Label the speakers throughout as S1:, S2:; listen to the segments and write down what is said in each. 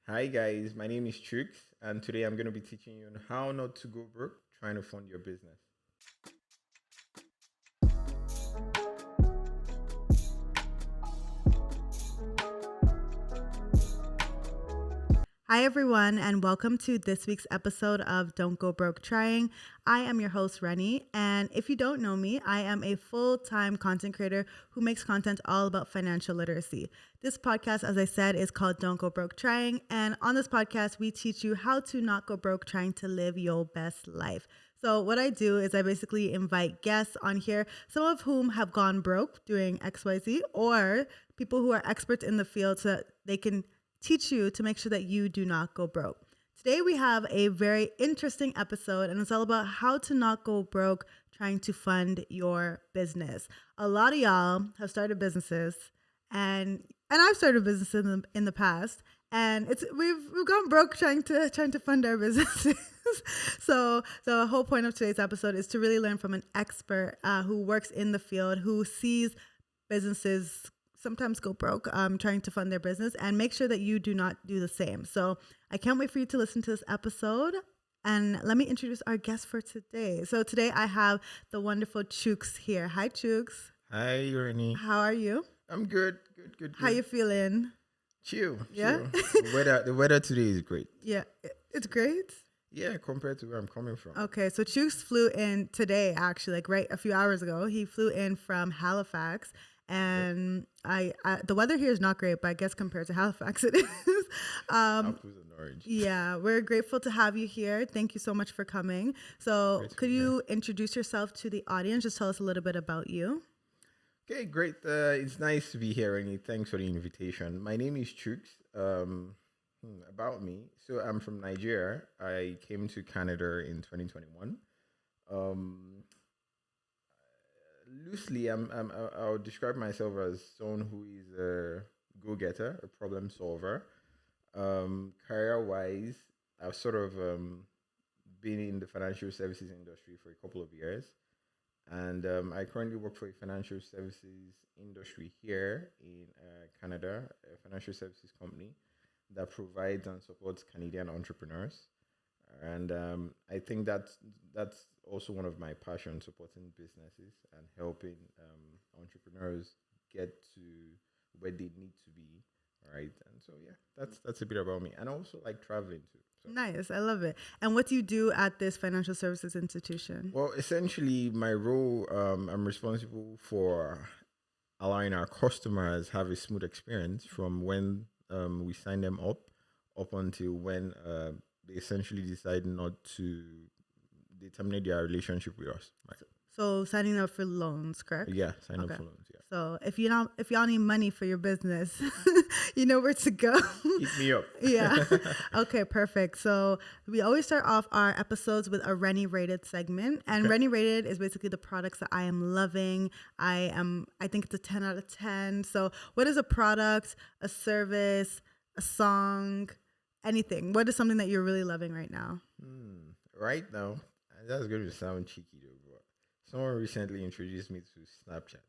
S1: Hi guys, my name is Chuks, and today I'm going to be teaching you on how not to go broke trying to fund your business.
S2: Hi, everyone, and welcome to this week's episode of Don't Go Broke Trying. I am your host, Reni, and if you don't know me, I am a full-time content creator who makes content all about financial literacy. This podcast, as I said, is called Don't Go Broke Trying, and on this podcast, we teach you how to not go broke trying to live your best life. So what I do is I basically invite guests on here, some of whom have gone broke doing XYZ, or people who are experts in the field so that they can teach you to make sure that you do not go broke. Today we have a very interesting episode, and it's all about how to not go broke trying to fund your business. A lot of y'all have started businesses, and I've started businesses in the past, and we've gone broke trying to fund our businesses. So the whole point of today's episode is to really learn from an expert who works in the field, who sees businesses sometimes go broke trying to fund their business, and make sure that you do not do the same. So I can't wait for you to listen to this episode. And let me introduce our guest for today. So today I have the wonderful Chuks here. Hi, Chuks.
S1: Hi, Reni.
S2: How are you?
S1: I'm good.
S2: How you feeling?
S1: Chill.
S2: Yeah?
S1: The weather today is great.
S2: Yeah, it's great.
S1: Yeah, compared to where I'm coming from.
S2: Okay, so Chuks flew in today, actually, like right a few hours ago. He flew in from Halifax. And I the weather here is not great, but I guess compared to Halifax, it is.
S1: Apples and orange.
S2: Yeah, we're grateful to have you here. Thank you so much for coming. So could you introduce yourself to the audience? Just tell us a little bit about you.
S1: Okay, great. It's nice to be here, Reni. Thanks for the invitation. My name is Chuks. About me. So I'm from Nigeria. I came to Canada in 2021. Loosely, I'll describe myself as someone who is a go-getter, a problem solver. Career-wise, I've sort of been in the financial services industry for a couple of years, and I currently work for a financial services industry here in Canada, a financial services company that provides and supports Canadian entrepreneurs. And I think that's also one of my passions, supporting businesses and helping entrepreneurs get to where they need to be, right? And so yeah, that's a bit about me, and I also like traveling too. So.
S2: Nice, I love it. And what do you do at this financial services institution?
S1: Well, essentially, my role, I'm responsible for allowing our customers have a smooth experience from when we sign them up until when they essentially decide not to terminate their relationship with us. Right.
S2: So signing up for loans, correct?
S1: Yeah, sign up for loans. Yeah.
S2: So if y'all need money for your business, you know where to go.
S1: Hit me up.
S2: Yeah. Okay, perfect. So we always start off our episodes with a Reni rated segment, and okay. Reni rated is basically the products that I am loving. I think it's a 10 out of 10. So what is a product, a service, a song, anything? What is something that you're really loving right now?
S1: Right now, that's going to sound cheeky though, but someone recently introduced me to Snapchat.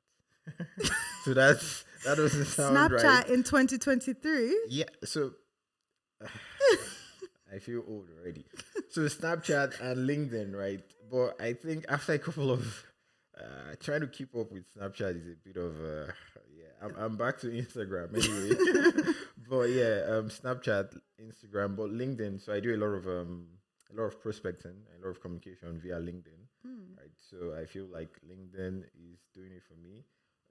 S1: So that doesn't sound
S2: Snapchat
S1: right.
S2: in 2023?
S1: Yeah, so I feel old already. So Snapchat and LinkedIn, right? But I think after a couple of trying to keep up with Snapchat is a bit of I'm back to Instagram anyway. But yeah, Snapchat, Instagram, but LinkedIn. So I do a lot of prospecting, a lot of communication via LinkedIn. Right. So I feel like LinkedIn is doing it for me.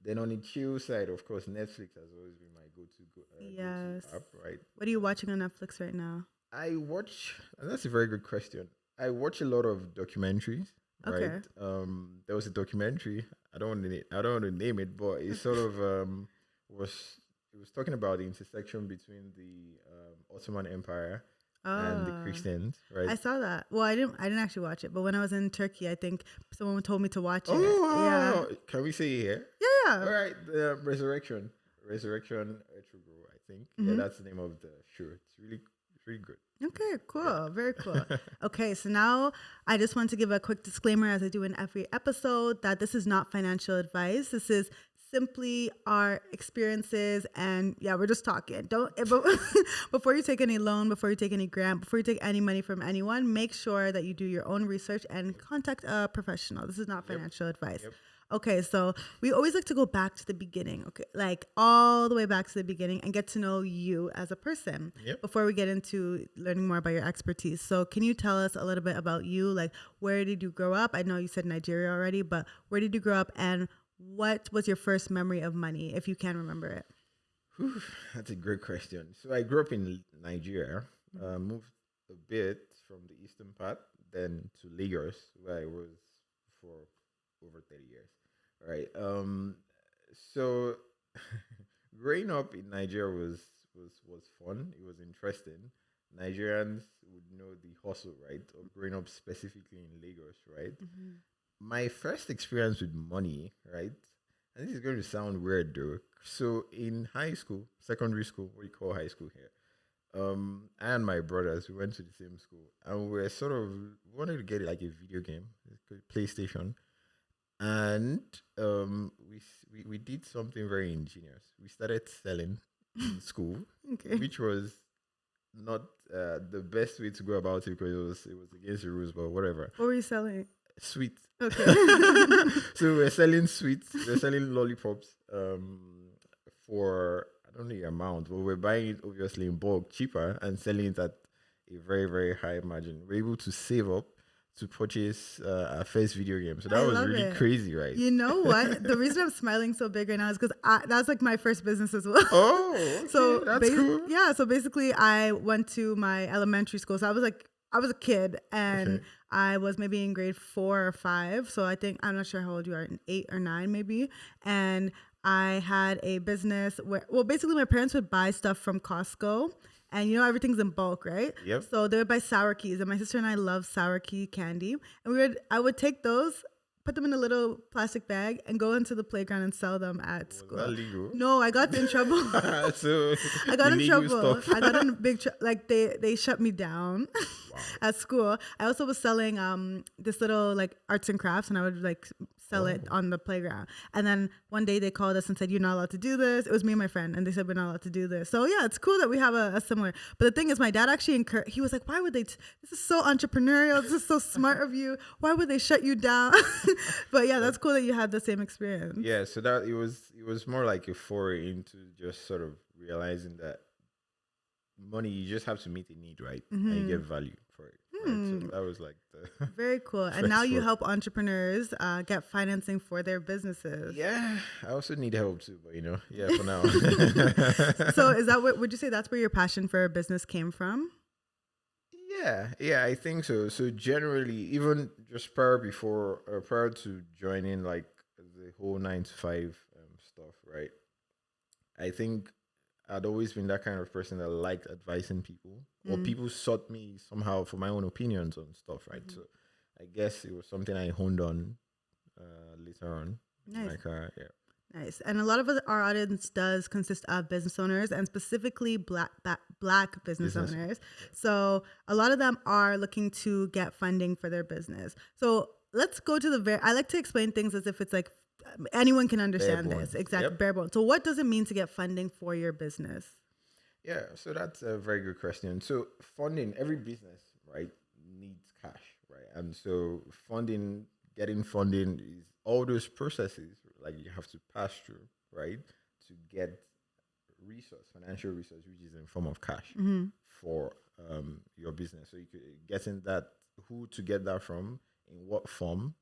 S1: Then on the chill side, of course, Netflix has always been my go-to app. Right.
S2: What are you watching on Netflix right now?
S1: And that's a very good question. I watch a lot of documentaries.
S2: Okay.
S1: Right. There was a documentary. I don't want to name it, but it sort of was talking about the intersection between the Ottoman Empire and the Christians, right?
S2: I saw that. Well, I didn't actually watch it, but when I was in Turkey, I think someone told me to watch it.
S1: Oh, yeah. Can we say it here?
S2: Yeah.
S1: All right, the Resurrection, Etrugro, I think. Mm-hmm. Yeah, that's the name of the show. It's really good.
S2: Okay, cool. Yeah. Very cool. Okay, so now I just want to give a quick disclaimer, as I do in every episode, that this is not financial advice. This is simply our experiences, and yeah, we're just talking. Don't before you take any loan, before you take any grant, before you take any money from anyone, make sure that you do your own research and contact a professional. This is not financial advice.
S1: Yep.
S2: Okay, so we always like to go back to the beginning, okay, like all the way back to the beginning and get to know you as a person
S1: Yep.
S2: before we get into learning more about your expertise. So, can you tell us a little bit about you? Like, where did you grow up? I know you said Nigeria already, but where did you grow up, and what was your first memory of money, if you can remember it?
S1: Whew, that's a great question. So I grew up in Nigeria, moved a bit from the eastern part, then to Lagos, where I was for over 30 years. Right. So growing up in Nigeria was fun. It was interesting. Nigerians would know the hustle, right, of growing up specifically in Lagos, right? My first experience with money, right? And this is going to sound weird though. So in high school, secondary school, what we call high school here, I and my brothers, we went to the same school, and we were sort of wanted to get like a video game, PlayStation, and we did something very ingenious. We started selling in school,
S2: Okay.
S1: which was not the best way to go about it because it was against the rules, but whatever.
S2: What were you selling?
S1: Sweets.
S2: Okay.
S1: So we're selling sweets. We're selling lollipops. For I don't know the amount, but we're buying it obviously in bulk, cheaper, and selling it at a very very high margin. We're able to save up to purchase our first video game. So that
S2: I
S1: was
S2: love
S1: really
S2: it.
S1: crazy, right?
S2: You know what? The reason I'm smiling so big right now is because that's like my first business as well.
S1: Oh, okay,
S2: So
S1: that's cool.
S2: yeah, so basically I went to my elementary school. So I was a kid, and
S1: Okay.
S2: I was maybe in grade 4 or 5. So I think, I'm not sure how old you are, in 8 or 9 maybe. And I had a business where, well, basically my parents would buy stuff from Costco, and everything's in bulk, right?
S1: Yep.
S2: So they would buy sour keys, and my sister and I love sour key candy, and I would take those, put them in a little plastic bag, and go into the playground and sell them at
S1: Was
S2: school.
S1: that legal?
S2: No, I got in trouble.
S1: So
S2: I got in
S1: illegal
S2: trouble.
S1: stuff.
S2: I got in big like they shut me down
S1: Wow.
S2: at school. I also was selling this little like arts and crafts, and I would like sell it on the playground. And then one day they called us and said, "You're not allowed to do this." It was me and my friend, and they said we're not allowed to do this. So yeah, it's cool that we have a similar. But the thing is, my dad actually he was like, "Why would they? This is so entrepreneurial. This is so smart of you. Why would they shut you down?" But yeah, that's cool that you had the same experience.
S1: Yeah, so that it was more like a foray into just sort of realizing that money, you just have to meet a need, right? And you get value for it. Right? So that was like the
S2: Very cool. And now you
S1: First
S2: help entrepreneurs get financing for their businesses.
S1: yeah. I also need help too, but yeah, for now.
S2: So is that what would you say that's where your passion for business came from?
S1: Yeah, I think so. So generally, even just prior to joining like the whole 9 to 5 stuff, right? I think I'd always been that kind of person that liked advising people, or people sought me somehow for my own opinions on stuff, right? So I guess it was something I honed on later on in my
S2: Nice.
S1: career. Yeah.
S2: Nice. And a lot of our audience does consist of business owners, and specifically black business
S1: Business.
S2: owners. So a lot of them are looking to get funding for their business. So let's go to I like to explain things as if it's like anyone can understand
S1: bones.
S2: this. Exactly.
S1: Yep.
S2: Bare bones. So what does it mean to get funding for your business?
S1: Yeah, so that's a very good question. So funding, every business, right, needs cash, right? And so getting funding is all those processes like you have to pass through, right, to get financial resource, which is in form of cash for your business. So you could getting that, who to get that from, in what form,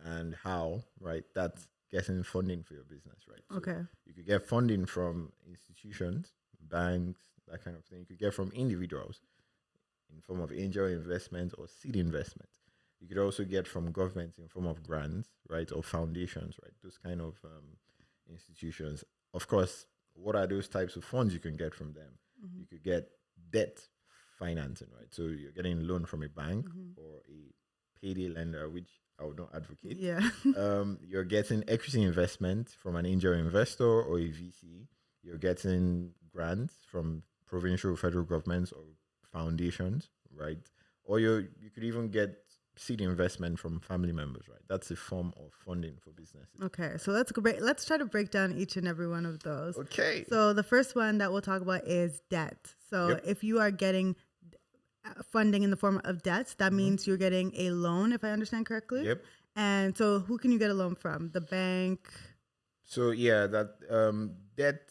S1: and how, right? That's getting funding for your business, right? So
S2: Okay.
S1: you could get funding from institutions, banks, that kind of thing. You could get from individuals in form of angel investment or seed investment. You could also get from governments in form of grants, right, or foundations, right? Those kind of institutions. Of course, what are those types of funds you can get from them? You could get debt financing, right? So you're getting a loan from a bank or a payday lender, which I would not advocate.
S2: Yeah.
S1: You're getting equity investment from an angel investor or a VC. You're getting grants from provincial, federal governments or foundations, right? Or you could even get seed investment from family members, right? That's a form of funding for businesses.
S2: Okay, so let's try to break down each and every one of those.
S1: Okay.
S2: So the first one that we'll talk about is debt. So
S1: Yep.
S2: if you are getting funding in the form of debt, that means you're getting a loan, if I understand correctly.
S1: Yep.
S2: And so who can you get a loan from? The bank?
S1: So yeah, that debt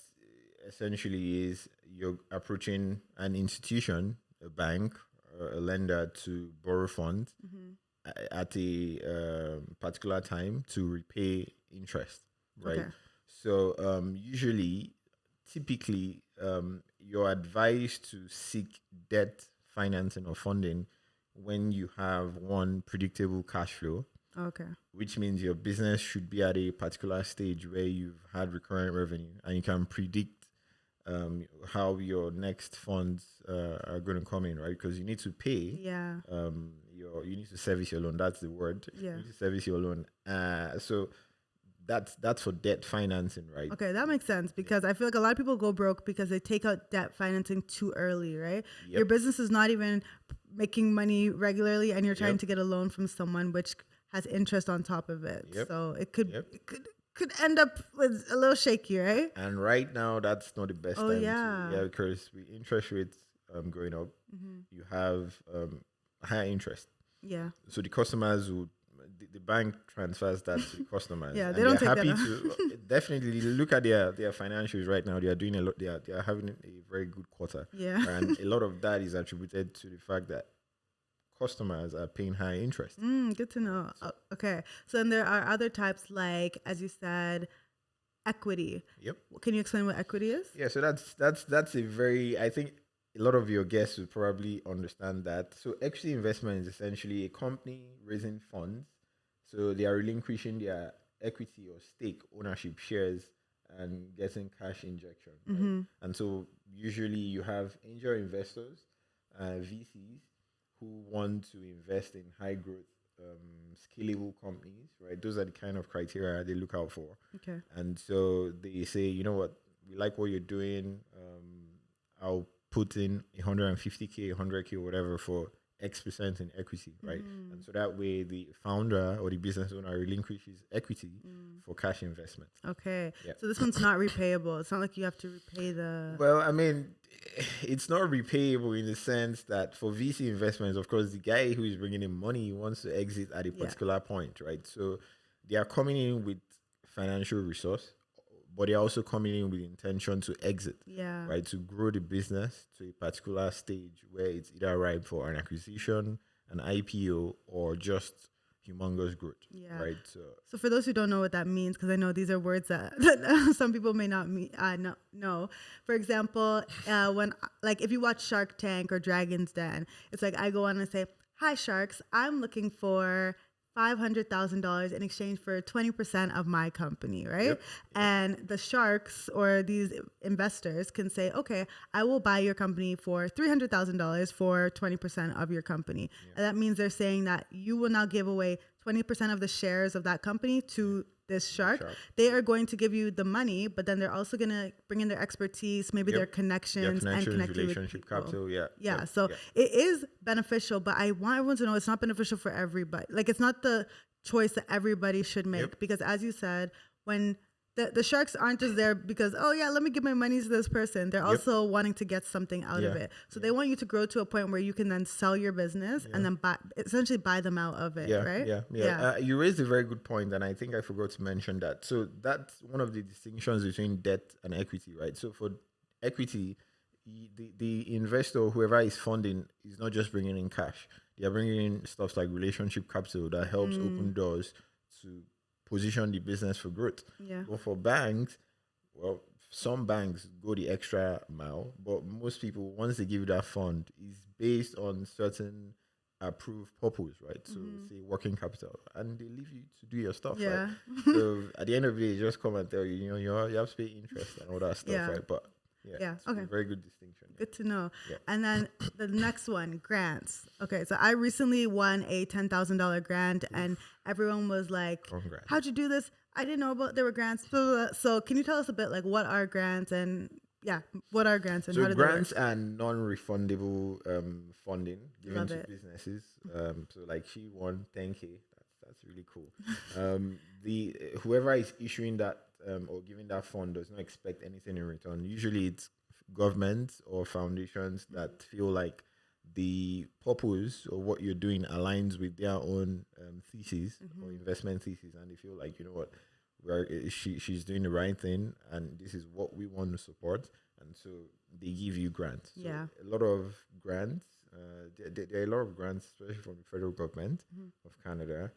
S1: essentially is you're approaching an institution, a bank, or a lender to borrow funds at a particular time to repay interest, right?
S2: Okay.
S1: So usually, typically, you're advised to seek debt financing or funding when you have one predictable cash flow,
S2: Okay.
S1: which means your business should be at a particular stage where you've had recurrent revenue and you can predict how your next funds are going to come in, right? Because you need to pay.
S2: Yeah.
S1: You need to service your loan. That's the word.
S2: Yeah.
S1: You need to service your loan. So that's for debt financing, right?
S2: Okay, that makes sense because I feel like a lot of people go broke because they take out debt financing too early, right?
S1: Yep.
S2: Your business is not even making money regularly and you're trying
S1: Yep.
S2: to get a loan from someone which has interest on top of it.
S1: Yep.
S2: So it could
S1: Yep.
S2: could end up with a little shaky, right?
S1: And right now, that's not the best
S2: Oh,
S1: time
S2: yeah.
S1: to, because with interest rates going up, you have higher interest.
S2: Yeah.
S1: So the customers would, the bank transfers that to the customers.
S2: Yeah,
S1: and
S2: they don't
S1: they're
S2: take that
S1: happy to definitely look at their financials right now. They are doing a lot. They are having a very good quarter.
S2: Yeah.
S1: And a lot of that is attributed to the fact that customers are paying high interest.
S2: Good to know. Okay. So then there are other types like, as you said, equity.
S1: Yep.
S2: Can you explain what equity is?
S1: Yeah. So that's a very, I think a lot of your guests will probably understand that. So equity investment is essentially a company raising funds. So they are relinquishing their equity or stake ownership shares and getting cash injection. Right? And so usually you have angel investors, VCs, who want to invest in high growth, scalable companies, right? Those are the kind of criteria they look out for.
S2: Okay.
S1: And so they say, you know what, we like what you're doing. I'll put in 150K, 100K, whatever for X% in equity, right? And so that way the founder or the business owner relinquishes equity for cash investment.
S2: Okay.
S1: Yeah.
S2: So this one's not repayable. It's not like you have to repay the...
S1: Well, I mean, it's not repayable in the sense that for VC investments, of course, the guy who is bringing in money wants to exit at a particular point, right? So they are coming in with financial resource, but they're also coming in with intention to exit,
S2: Yeah.
S1: right? To grow the business to a particular stage where it's either ripe for an acquisition, an IPO, or just humongous growth,
S2: Yeah.
S1: right?
S2: So for those who don't know what that means, because I know these are words that some people may not know. For example, when like if you watch Shark Tank or Dragon's Den, it's like I go on and say, "Hi sharks, I'm looking for $500,000 in exchange for 20% of my company," right?
S1: Yep.
S2: And the sharks or these investors can say, "Okay, I will buy your company for $300,000 for 20% of your company." And that means they're saying that you will now give away 20% of the shares of that company to this shark. They are going to give you the money, but then they're also going to bring in their expertise, maybe their connections, and connect you with
S1: relationship
S2: people.
S1: capital,
S2: Yeah, so it is beneficial, but I want everyone to know it's not beneficial for everybody. Like, it's not the choice that everybody should make because, as you said, when the sharks aren't just there because, oh yeah, let me give my money to this person. They're also wanting to get something out of it. So they want you to grow to a point where you can then sell your business and then essentially buy them out of it, right?
S1: Yeah. You raised a very good point, and I think I forgot to mention that. So that's one of the distinctions between debt and equity, right? So for equity, the investor, whoever is funding, is not just bringing in cash. They are bringing in stuff like relationship capital that helps open doors to position the business for growth.
S2: Yeah.
S1: But for banks, well, some banks go the extra mile, but most people, once they give you that fund, is based on certain approved purpose, right? So say working capital, and they leave you to do your stuff, right? So at the end of the day, they just come and tell you, you have to pay interest and all that stuff, right? But it's a very good distinction.
S2: Good to know. And then the next one, grants. Okay, so I recently won a $10,000 grant, and everyone was like,
S1: Congrats.
S2: "How'd you do this? I didn't know about there were grants." So can you tell us a bit like what are grants and yeah, what are grants and
S1: So
S2: how do they work?
S1: grants are non-refundable funding given
S2: Love
S1: to
S2: it.
S1: businesses. So like she won 10K. That's really cool. The whoever is issuing that or giving that fund does not expect anything in return. Usually, it's governments or foundations that feel like the purpose of what you're doing aligns with their own thesis or investment thesis, and they feel like, you know what, she's doing the right thing, and this is what we want to support, and so they give you grants. So
S2: Yeah.
S1: a lot of grants. There are a lot of grants, especially from the federal government of Canada,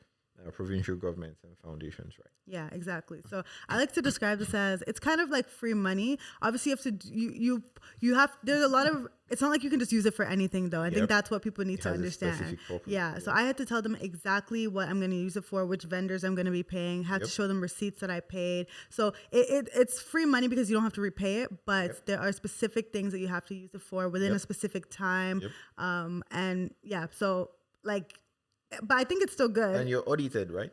S1: provincial governments, and foundations, right?
S2: Yeah, exactly. So I like to describe this as it's kind of like free money. Obviously, you have to you have there's a lot of. It's not like you can just use it for anything, though. I think
S1: Yep.
S2: that's what people need
S1: It
S2: to
S1: has a
S2: understand.
S1: specific purpose.
S2: Yeah. So I had to tell them exactly what I'm going to use it for, which vendors I'm going to be paying. Had to
S1: Yep.
S2: show them receipts that I paid. So it's free money because you don't have to repay it, but there are specific things that you have to use it for within a
S1: Yep.
S2: specific time.
S1: Yep.
S2: And yeah, so like, but I think it's still good.
S1: And you're audited, right?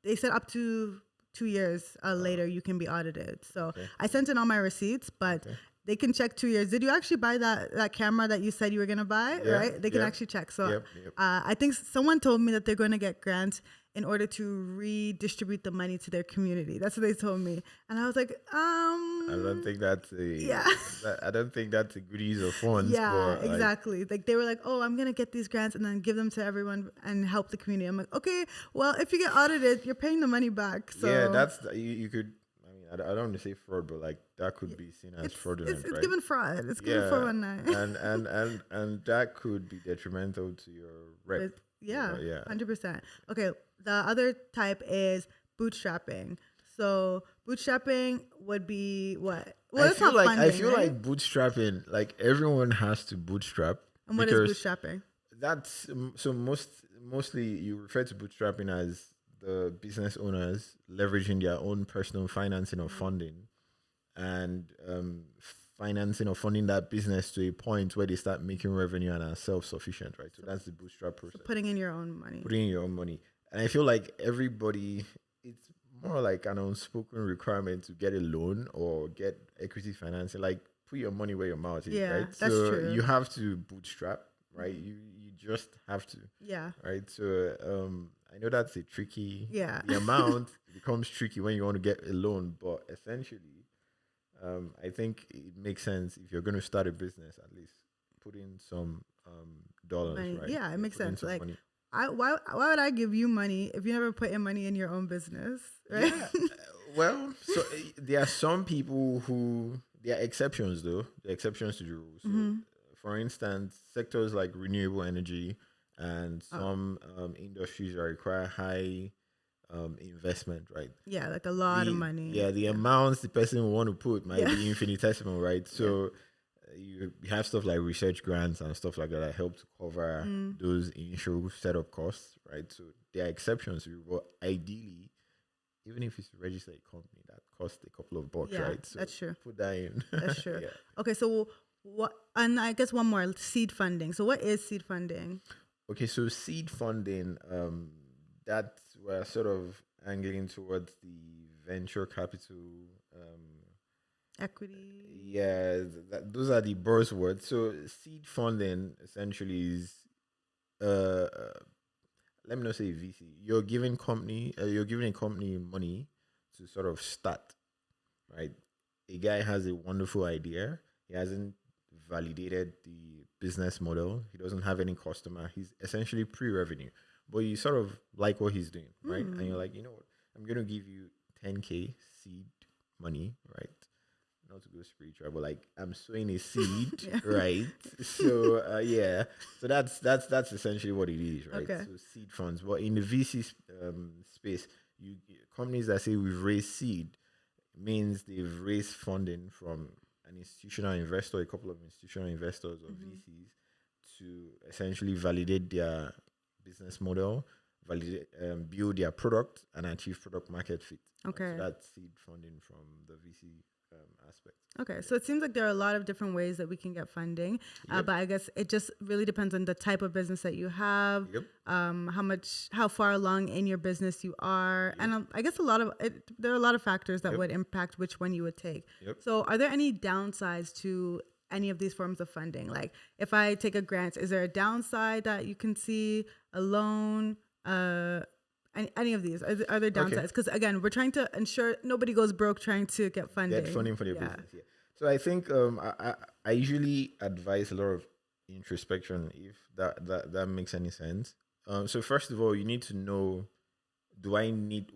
S2: They said up to 2 years later you can be audited. So
S1: Okay.
S2: I sent in all my receipts, but they can check 2 years. Did you actually buy that camera that you said you were gonna buy?
S1: Yeah,
S2: Right? They can
S1: yep,
S2: actually check. So
S1: yep.
S2: I think someone told me that they're going to get grants in order to redistribute the money to their community. That's what they told me, and I was like,
S1: I don't think that's
S2: Yeah.
S1: I don't think that's a good use of funds.
S2: yeah,
S1: but, like,
S2: exactly. Like they were like, oh, I'm gonna get these grants and then give them to everyone and help the community. I'm like, okay, well, if you get audited, you're paying the money back. So
S1: yeah, that's you could. I mean, I don't want to say fraud, but like that could be seen as
S2: it's
S1: fraudulent,
S2: it's
S1: right?
S2: given fraud. It's given 419.
S1: and that could be detrimental to your rep.
S2: Yeah,
S1: yeah.
S2: 100%. Okay, the other type is bootstrapping. So bootstrapping would be what? Well, it's not funding,
S1: I feel
S2: right?
S1: like bootstrapping, like everyone has to bootstrap.
S2: And what is bootstrapping?
S1: That's so mostly you refer to bootstrapping as the business owners leveraging their own personal financing or funding, and financing or funding that business to a point where they start making revenue and are self-sufficient, right? So that's the bootstrap process.
S2: Putting in your own money.
S1: Putting in your own money. And I feel like everybody, it's more like an unspoken requirement to get a loan or get equity financing. Like, put your money where your mouth is,
S2: Yeah,
S1: right?
S2: that's
S1: so
S2: true.
S1: you have to bootstrap, right? You just have to,
S2: Yeah.
S1: right? So I know that's a tricky.
S2: Yeah.
S1: The amount becomes tricky when you want to get a loan, but essentially, I think it makes sense if you're going to start a business, at least put in some dollars,
S2: Money.
S1: right?
S2: Yeah, it makes
S1: Put in
S2: sense.
S1: some
S2: Like,
S1: money.
S2: why would I give you money if you never put in money in your own business, right?
S1: Yeah. Well, so there are some people who, there are exceptions though. There are exceptions to the rule. So, for instance, sectors like renewable energy and some industries that require high investment, right?
S2: Yeah, like a lot of money.
S1: Yeah, the amounts the person will want to put might be infinitesimal, right? So you have stuff like research grants and stuff like that help to cover those initial setup costs, right? So there are exceptions to it, but ideally, even if it's a registered company, that costs a couple of bucks,
S2: Yeah,
S1: right? So
S2: that's true.
S1: put that in.
S2: That's true.
S1: Yeah.
S2: Okay, so what? And I guess one more, seed funding. So what is seed funding?
S1: Okay, so seed funding, that we're sort of angling towards the venture capital.
S2: Equity.
S1: Yeah, those are the buzzwords. So seed funding essentially is, let me not say VC. You're giving a company money to sort of start, right? A guy has a wonderful idea. He hasn't validated the business model. He doesn't have any customer. He's essentially pre-revenue, but you sort of like what he's doing, right? And you're like, you know what? I'm going to give you 10K seed money, right? Not to go spiritual, but like I'm sowing a seed, right? So yeah, so that's essentially what it is, right?
S2: Okay.
S1: So seed funds. But in the VC space, companies that say we've raised seed means they've raised funding from an institutional investor, a couple of institutional investors or VCs, to essentially validate their business model, build their product, and achieve product market fit.
S2: Okay.
S1: So that's seed funding from the VC aspect.
S2: Okay, so it seems like there are a lot of different ways that we can get funding,
S1: Yep.
S2: but I guess it just really depends on the type of business that you have,
S1: Yep.
S2: how far along in your business you are,
S1: Yep.
S2: and I guess there are a lot of factors that
S1: Yep.
S2: would impact which one you would take.
S1: Yep.
S2: So, are there any downsides to any of these forms of funding? Like, if I take a grant, is there a downside that you can see? A loan? Any of these? Are there downsides?
S1: Okay.
S2: Because again, we're trying to ensure nobody goes broke trying to get funding.
S1: Get funding for their
S2: Yeah.
S1: business. Yeah. So I think I usually advise a lot of introspection, if that makes any sense. So first of all, you need to know, do I need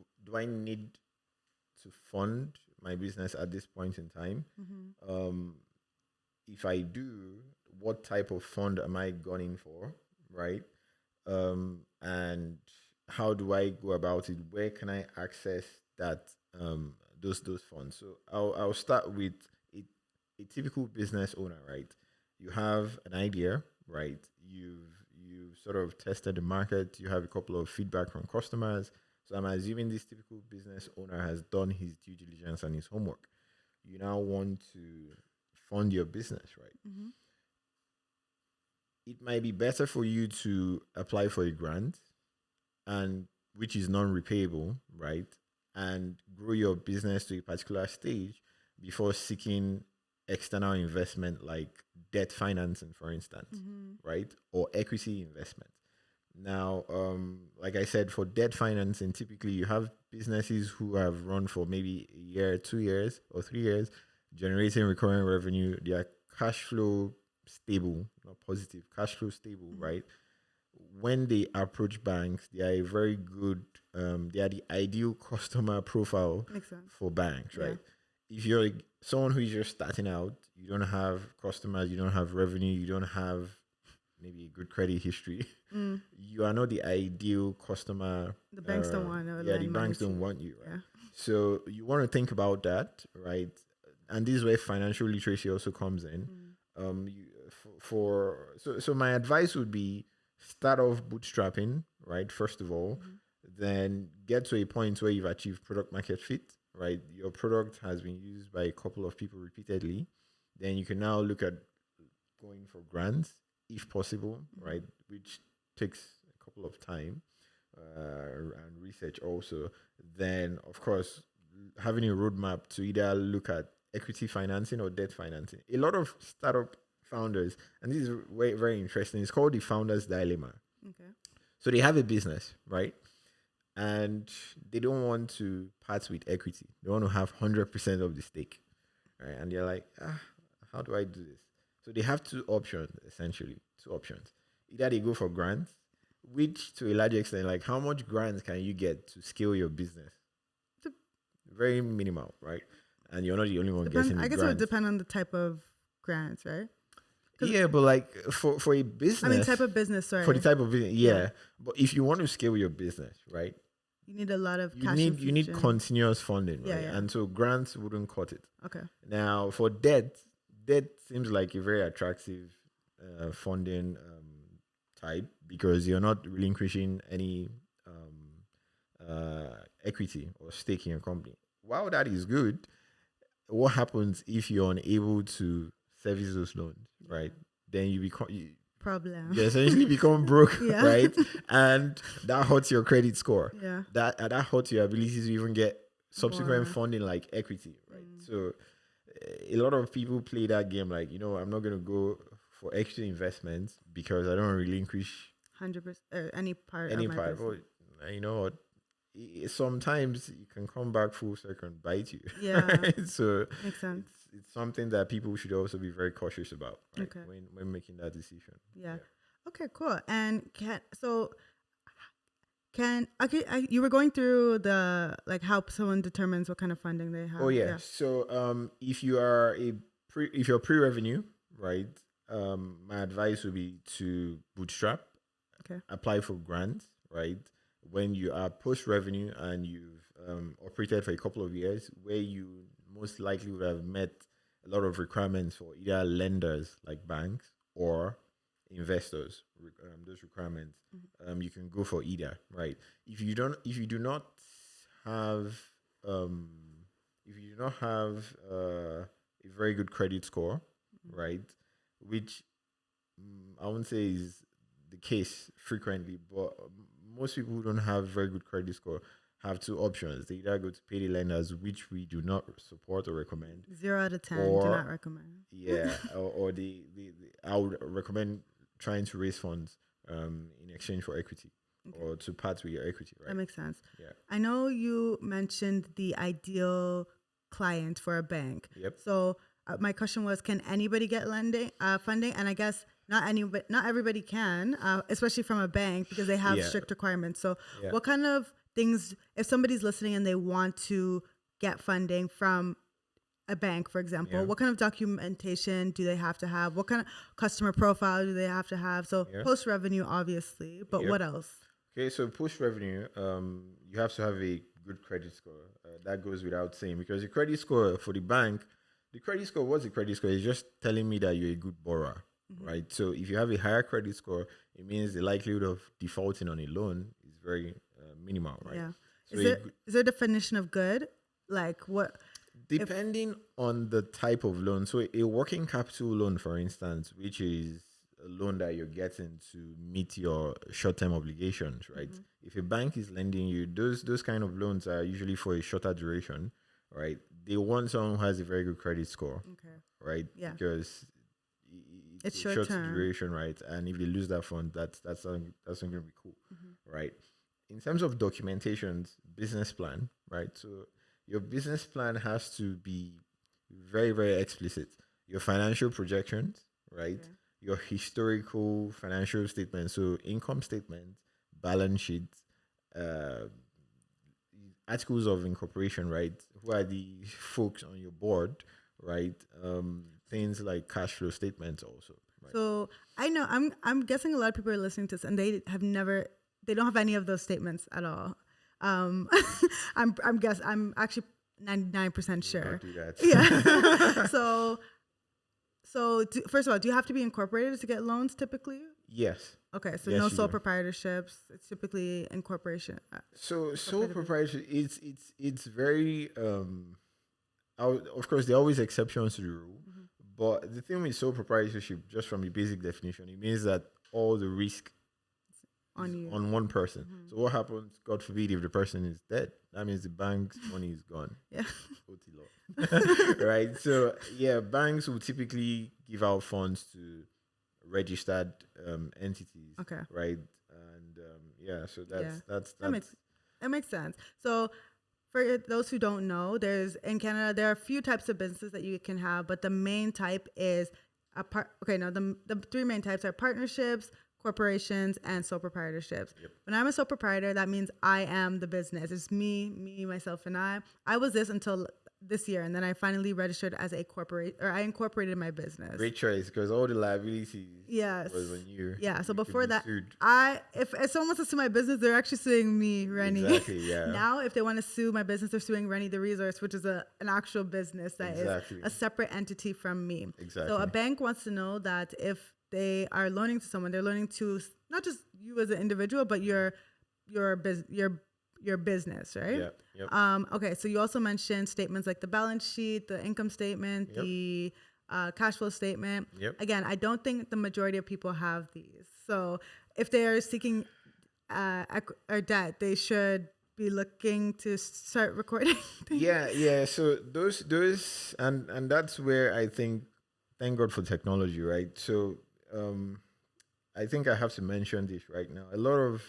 S1: to fund my business at this point in time?
S2: Mm-hmm.
S1: If I do, what type of fund am I gunning for, right? And how do I go about it? Where can I access that those funds? So I'll start with a typical business owner, right? You have an idea, right? You've sort of tested the market. You have a couple of feedback from customers. So I'm assuming this typical business owner has done his due diligence and his homework. You now want to fund your business, right?
S2: Mm-hmm.
S1: It might be better for you to apply for a grant, and which is non-repayable, right? And grow your business to a particular stage before seeking external investment like debt financing, for instance,
S2: Mm-hmm.
S1: right? Or equity investment. Now, like I said, for debt financing, typically you have businesses who have run for maybe a year, 2 years, or 3 years, generating recurring revenue. They are cash flow stable, not positive, cash flow stable,
S2: Mm-hmm.
S1: right? When they approach banks, they are a very good, they are the ideal customer profile
S2: Makes sense.
S1: for banks,
S2: Yeah.
S1: right? If you're someone who is just starting out, you don't have customers, you don't have revenue, you don't have maybe a good credit history,
S2: Mm.
S1: you are not the ideal customer.
S2: The banks don't want to
S1: Yeah, the
S2: lend money
S1: banks
S2: to
S1: don't
S2: you.
S1: want you, right?
S2: Yeah.
S1: So you want to think about that, right? And this is where financial literacy also comes in. So my advice would be start off bootstrapping, right? First of all, then get to a point where you've achieved product market fit, right? Your product has been used by a couple of people repeatedly. Then you can now look at going for grants, if possible, right? Which takes a couple of time and research also. Then, of course, having a roadmap to either look at equity financing or debt financing. A lot of startup founders, and this is very, very interesting, it's called the founder's dilemma.
S2: Okay.
S1: So they have a business, right? And they don't want to part with equity. They want to have 100% of the stake, right? And they're like, how do I do this? So they have two options, essentially, two options. Either they go for grants, which to a large extent, like how much grants can you get to scale your business? Very minimal, right? And you're not the only one getting the
S2: I guess it would
S1: grants.
S2: depend on the type of grants, right?
S1: Yeah, but like for a business,
S2: I mean, type of business. Sorry.
S1: for the type of business, yeah.
S2: Yeah.
S1: But if you want to scale your business, right,
S2: You need a lot of
S1: you
S2: cash
S1: need
S2: infusion.
S1: continuous funding,
S2: Yeah,
S1: right?
S2: yeah.
S1: And so grants wouldn't cut it.
S2: Okay.
S1: Now for debt seems like a very attractive funding type because you're not relinquishing any equity or stake in your company. While that is good, what happens if you're unable to service those loans, right? Then you
S2: Problem.
S1: essentially become broke,
S2: Yeah.
S1: right? And that hurts your credit score.
S2: Yeah.
S1: That hurts your ability to even get subsequent
S2: More.
S1: funding like equity, right? So a lot of people play that game like, I'm not going to go for extra investments because I don't relinquish
S2: 100%. Any part
S1: any
S2: of my
S1: part.
S2: business.
S1: Well, you know what? Sometimes you can come back full circle and bite you.
S2: Yeah.
S1: Right? So
S2: Makes sense.
S1: it's something that people should also be very cautious about, right?
S2: Okay.
S1: When making that decision.
S2: Yeah. Okay, cool. And you were going through the like how someone determines what kind of funding they have.
S1: Oh yeah. So if you are if you're pre-revenue, right? My advice would be to bootstrap.
S2: Okay.
S1: Apply for grants, right? When you are post-revenue and you've operated for a couple of years, where you most likely would have met a lot of requirements for either lenders like banks or investors, those requirements, you can go for either, right? If you do not have if you do not have a very good credit score, right, which I wouldn't say is the case frequently, but most people who don't have very good credit score have two options. They either go to payday lenders, which we do not support or recommend,
S2: 0 out of 10. Do
S1: or
S2: not recommend.
S1: yeah, or I would recommend trying to raise funds in exchange for equity or to part with your equity,
S2: That
S1: right?
S2: makes sense.
S1: Yeah.
S2: I know you mentioned the ideal client for a bank.
S1: Yep.
S2: So my question was, can anybody get funding? And I guess not everybody can, especially from a bank because they have
S1: Yeah.
S2: strict requirements. So
S1: Yeah.
S2: what kind of things, if somebody's listening and they want to get funding from a bank, for example,
S1: Yeah.
S2: what kind of documentation do they have to have? What kind of customer profile do they have to have? So
S1: Yeah.
S2: post revenue, obviously, but
S1: Yep.
S2: what else?
S1: Okay, so post revenue, you have to have a good credit score. That goes without saying because the credit score for the bank, the credit score, what's the credit score? It's just telling me that you're a good borrower, right? So if you have a higher credit score, it means the likelihood of defaulting on a loan is very minimal, right?
S2: Yeah.
S1: So
S2: Is there a definition of good? Like what?
S1: depending on the type of loan, so a working capital loan, for instance, which is a loan that you're getting to meet your short-term obligations, right? If a bank is lending you, those kind of loans are usually for a shorter duration, right? They want someone who has a very good credit score,
S2: Okay.
S1: right?
S2: Yeah.
S1: Because
S2: It's
S1: a
S2: short
S1: short
S2: term.
S1: duration, right? And if they lose that fund, that's not going to be cool, right? In terms of documentations, business plan, right? So your business plan has to be very, very explicit. Your financial projections, right?
S2: Okay.
S1: Your historical financial statements, so income statements, balance sheets, uh, articles of incorporation, right? Who are the folks on your board, right? Things like cash flow statements also, right?
S2: So I know I'm guessing a lot of people are listening to this and they don't have any of those statements at all. I'm actually 99% sure.
S1: Not do that.
S2: Yeah. First of all, do you have to be incorporated to get loans typically?
S1: Yes.
S2: Okay, so
S1: Yes,
S2: no
S1: you
S2: sole
S1: do.
S2: proprietorships. It's typically incorporation.
S1: So sole proprietorship, it's very of course there are always exceptions to the rule, but the thing with sole proprietorship, just from the basic definition, it means that all the risk
S2: On
S1: is
S2: you.
S1: on one person. So what happens, God forbid, if the person is dead? That means the bank's money is gone.
S2: Yeah.
S1: OT law. Right? So yeah, banks will typically give out funds to registered entities.
S2: Okay.
S1: Right? And yeah, so that's
S2: That makes sense. So for those who don't know, in Canada there are a few types of businesses that you can have, but the main type is the three main types are partnerships, corporations, and sole proprietorships.
S1: Yep.
S2: When I'm a sole proprietor, that means I am the business. It's me, myself, and I. I was this until this year, and then I finally registered as a I incorporated my business.
S1: great choice because all the liabilities
S2: Yes.
S1: was on you.
S2: Yeah. So
S1: You could
S2: before
S1: be
S2: that,
S1: sued.
S2: if someone wants to sue my business, they're actually suing me, Reni.
S1: Exactly, yeah.
S2: Now, if they want to sue my business, they're suing Reni the Resource, which is an actual business that
S1: Exactly.
S2: is a separate entity from me.
S1: Exactly.
S2: So a bank wants to know that if they are loaning to someone, they're loaning to not just you as an individual, but your business, right?
S1: Yeah. Yep.
S2: Okay, so you also mentioned statements like the balance sheet, the income statement,
S1: Yep.
S2: the cash flow statement.
S1: Yep.
S2: Again, I don't think the majority of people have these. So if they are seeking or debt, they should be looking to start recording things.
S1: Yeah. So those and that's where I think, thank God for technology, right? So I think I have to mention this right now. A lot of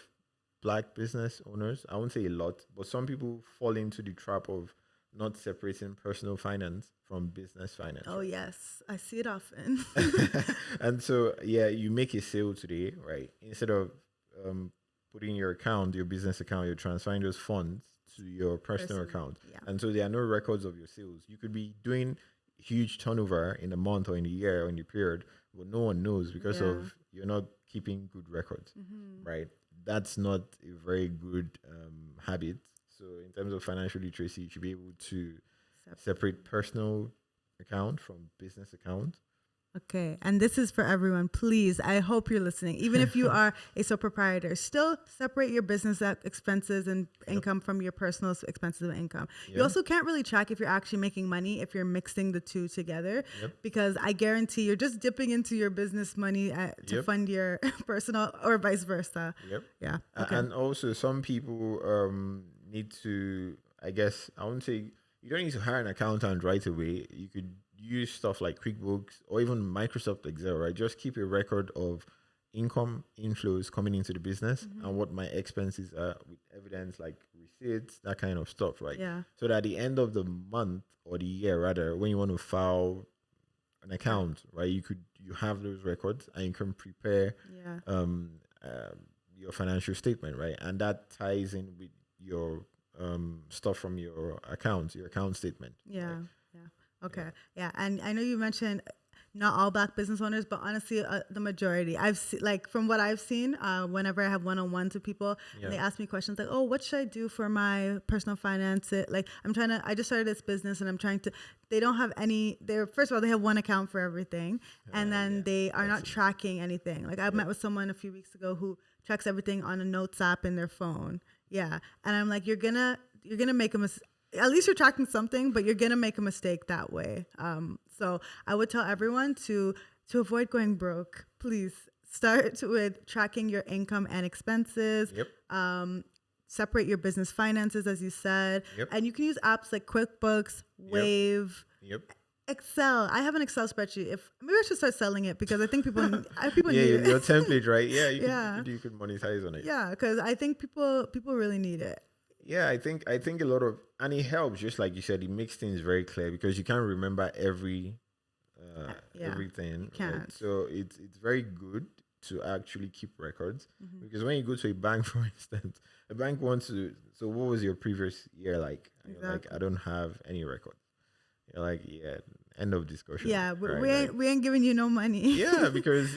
S1: Black business owners, I won't say a lot, but some people fall into the trap of not separating personal finance from business finance.
S2: Oh,
S1: right?
S2: yes. I see it often.
S1: And so yeah, you make a sale today, right? Instead of putting your business account, you're transferring those funds to your personal account.
S2: Yeah.
S1: And so there are no records of your sales. You could be doing huge turnover in a month or in a year or in the period, but no one knows because of you're not keeping good records, right? That's not a very good habit. So in terms of financial literacy, you should be able to separate personal account from business account,
S2: Okay, and this is for everyone. Please, I hope you're listening. Even if you are a sole proprietor, still separate your business expenses and income from your personal expenses and income. You also can't really track if you're actually making money if you're mixing the two together, because I guarantee you're just dipping into your business money to fund your personal, or vice versa. Yeah. Okay.
S1: And also, some people need to, I guess, I wouldn't say you don't need to hire an accountant right away. You could use stuff like QuickBooks or even Microsoft Excel, right? Just keep a record of income inflows coming into the business and what my expenses are, with evidence like receipts, that kind of stuff, right?
S2: Yeah.
S1: So that at the end of the month, or the year rather, when you want to file an account, right, you have those records and you can prepare your financial statement, right? And that ties in with your stuff from your account statement.
S2: Yeah.
S1: Right?
S2: Yeah. Okay. Yeah. And I know you mentioned not all Black business owners, but honestly, the majority. From what I've seen, whenever I have one-on-ones with people, and they ask me questions like, "Oh, what should I do for my personal finance?" I just started this business, and I'm trying to. They don't have any. First of all, they have one account for everything, and then they are not tracking anything. Like I met with someone a few weeks ago who tracks everything on a notes app in their phone. Yeah, and I'm like, you're gonna make a mistake. At least you're tracking something, but you're gonna make a mistake that way. So I would tell everyone to avoid going broke. Please start with tracking your income and expenses. Separate your business finances, as you said, and you can use apps like QuickBooks, Wave, Excel. I have an Excel spreadsheet. Maybe I should start selling it, because I think people need it.
S1: Your template, right? Yeah, you could monetize on it.
S2: Yeah, because I think people really need it.
S1: Yeah, I think a lot of, and everything helps, just like you said, it makes things very clear, because you can't remember everything. Right? So it's very good to actually keep records, because when you go to a bank, for instance, a bank wants to. So what was your previous year like? And you're like, I don't have any records. You're like, end of discussion.
S2: Yeah, but we ain't giving you no money.
S1: Yeah, because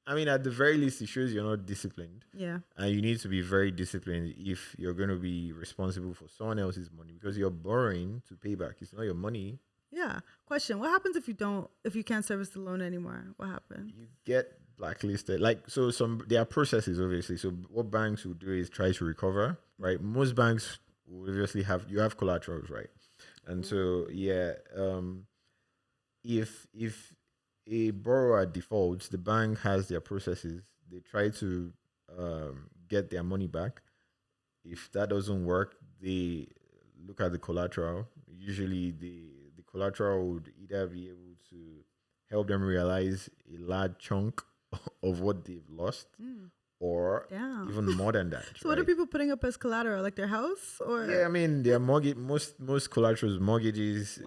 S1: at the very least, it shows you're not disciplined.
S2: Yeah. And
S1: you need to be very disciplined if you're going to be responsible for someone else's money, because you're borrowing to pay back. It's not your money.
S2: Yeah. Question: what happens if you can't service the loan anymore? What happens?
S1: You get blacklisted. There are processes, obviously. So what banks will do is try to recover, right? Most banks will obviously have collaterals, right? And so if a borrower defaults, the bank has their processes. They try to get their money back. If that doesn't work, they look at the collateral. Usually the collateral would either be able to help them realize a large chunk of what they've lost, or even more than that.
S2: So what are people putting up as collateral, like their house? Or
S1: their mortgage. Most collaterals, mortgages,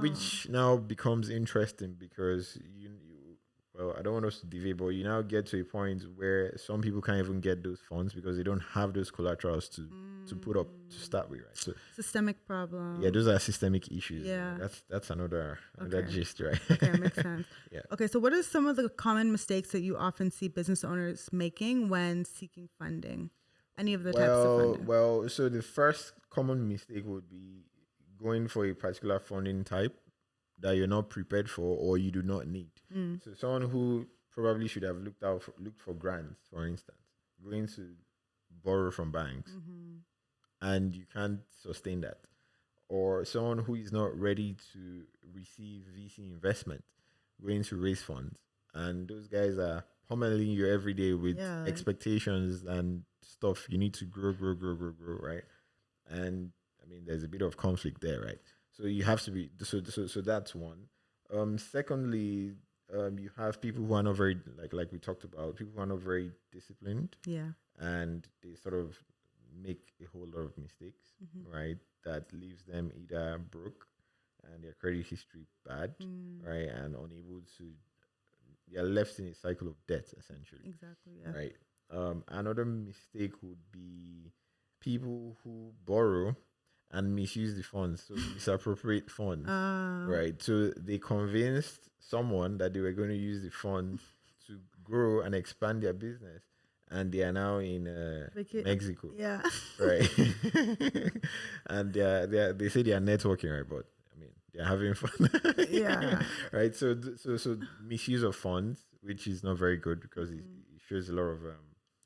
S1: which now becomes interesting, because I don't want us to deviate, but you now get to a point where some people can't even get those funds because they don't have those collaterals to put up to start with, right? So
S2: systemic problem.
S1: Yeah, those are systemic issues.
S2: Yeah,
S1: that's another gist, right?
S2: Okay, makes sense. Yeah. Okay, so what are some of the common mistakes that you often see business owners making when seeking funding? Any of the types of funding?
S1: Well, so the first common mistake would be going for a particular funding type that you're not prepared for or you do not need. So someone who probably should have looked for grants, for instance, going to borrow from banks, and you can't sustain that. Or someone who is not ready to receive VC investment, going to raise funds, and those guys are pummeling you every day with expectations and stuff. You need to grow, right? And there's a bit of conflict there, right? So you have to be so that's one. Secondly, you have people who are not very like we talked about, people who are not very disciplined.
S2: Yeah.
S1: And they sort of make a whole lot of mistakes, right? That leaves them either broke and their credit history bad, right? And unable to, they're left in a cycle of debt, essentially.
S2: Exactly. Yeah.
S1: Right. Another mistake would be people who borrow and misuse the funds, so misappropriate funds, right? So they convinced someone that they were going to use the funds to grow and expand their business, and they are now in Mexico.
S2: Yeah.
S1: Right. And they say they are networking, right? But they're having fun.
S2: Yeah.
S1: Right. So misuse of funds, which is not very good because it shows a lot of